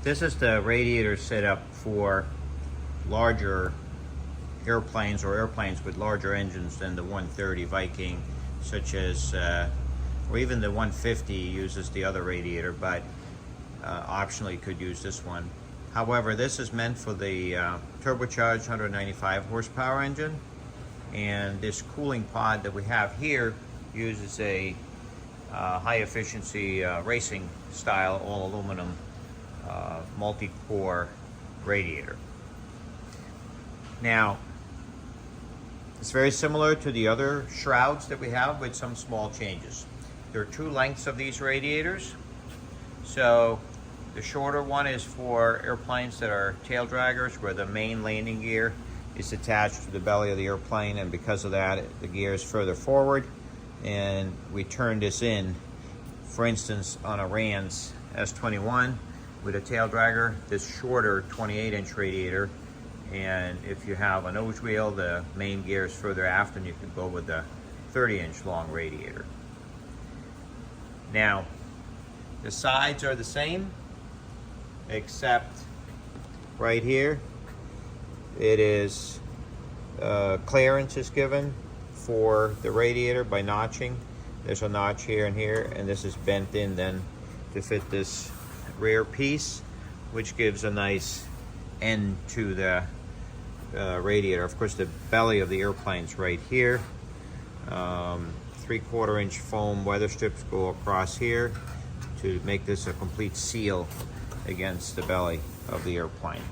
This is the radiator setup for larger airplanes or airplanes with larger engines than the 130 Viking, such as, or even the 150 uses the other radiator, but optionally could use this one. However, this is meant for the turbocharged 195 horsepower engine, and this cooling pod that we have here uses a high efficiency racing style all aluminum multi-core radiator. Now, it's very similar to the other shrouds that we have with some small changes. There are two lengths of these radiators. So the shorter one is for airplanes that are tail draggers, where the main landing gear is attached to the belly of the airplane, and because of that the gear is further forward, and we turn this in, for instance, on a Rans S21 with a tail dragger, this shorter 28-inch radiator. And if you have a nose wheel, the main gear is further aft, and you can go with the 30-inch long radiator. Now, the sides are the same, except right here, it is clearance is given for the radiator by notching. There's a notch here and here, and this is bent in then to fit this rear piece, which gives a nice end to the radiator. Of course, the belly of the airplane's right here. 3/4 inch foam weather strips go across here to make this a complete seal against the belly of the airplane.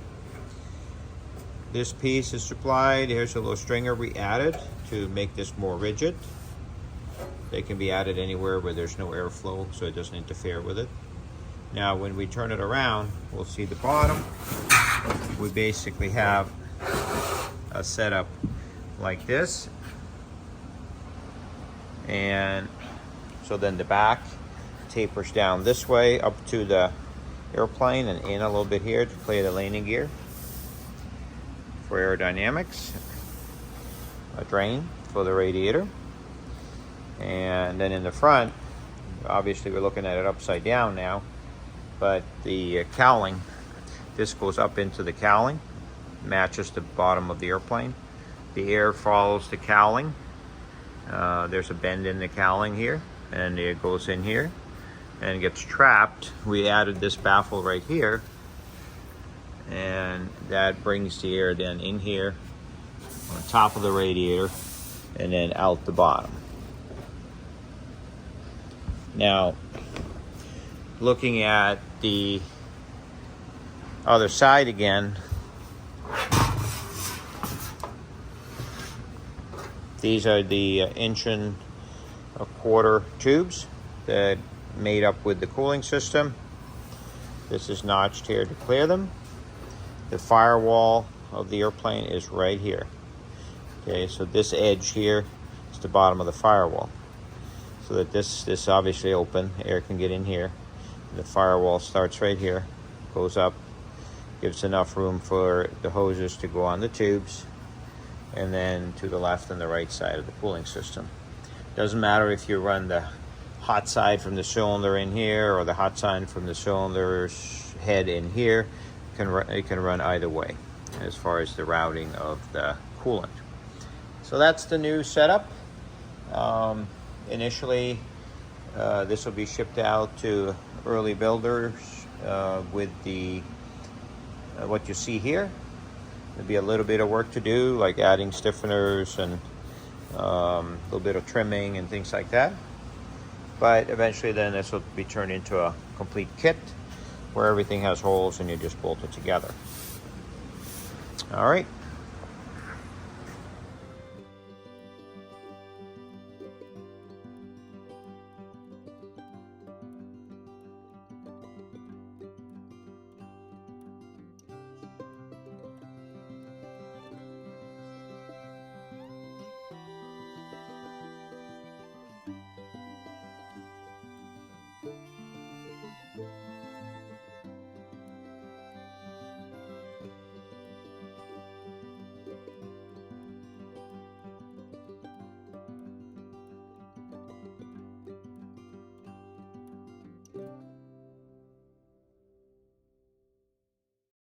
This piece is supplied. Here's a little stringer we added to make this more rigid. They can be added anywhere where there's no airflow, so it doesn't interfere with it. Now, when we turn it around, we'll see the bottom. We basically have a setup like this, and so then the back tapers down this way up to the airplane and in a little bit here to play the landing gear for aerodynamics, a drain for the radiator, and then in the front, obviously we're looking at it upside down now, but the cowling, this goes up into the cowling, matches the bottom of the airplane. The air follows the cowling. There's a bend in the cowling here, and it goes in here and gets trapped. We added this baffle right here, and that brings the air then in here on top of the radiator and then out the bottom. Now, looking at the other side again, these are the 1.25 inch tubes that made up with the cooling system. This is notched here to clear them. The firewall of the airplane is right here. Okay, so this edge here is the bottom of the firewall. So that this obviously open, air can get in here. The firewall starts right here, goes up, gives enough room for the hoses to go on the tubes, and then to the left and the right side of the cooling system. Doesn't matter if you run the hot side from the cylinder in here or the hot side from the cylinder's head in here. It can run either way as far as the routing of the coolant. So that's the new setup. Initially, this will be shipped out to early builders with the what you see here. There'll be a little bit of work to do, like adding stiffeners and a little bit of trimming and things like that. But eventually then this will be turned into a complete kit where everything has holes and you just bolt it together. All right.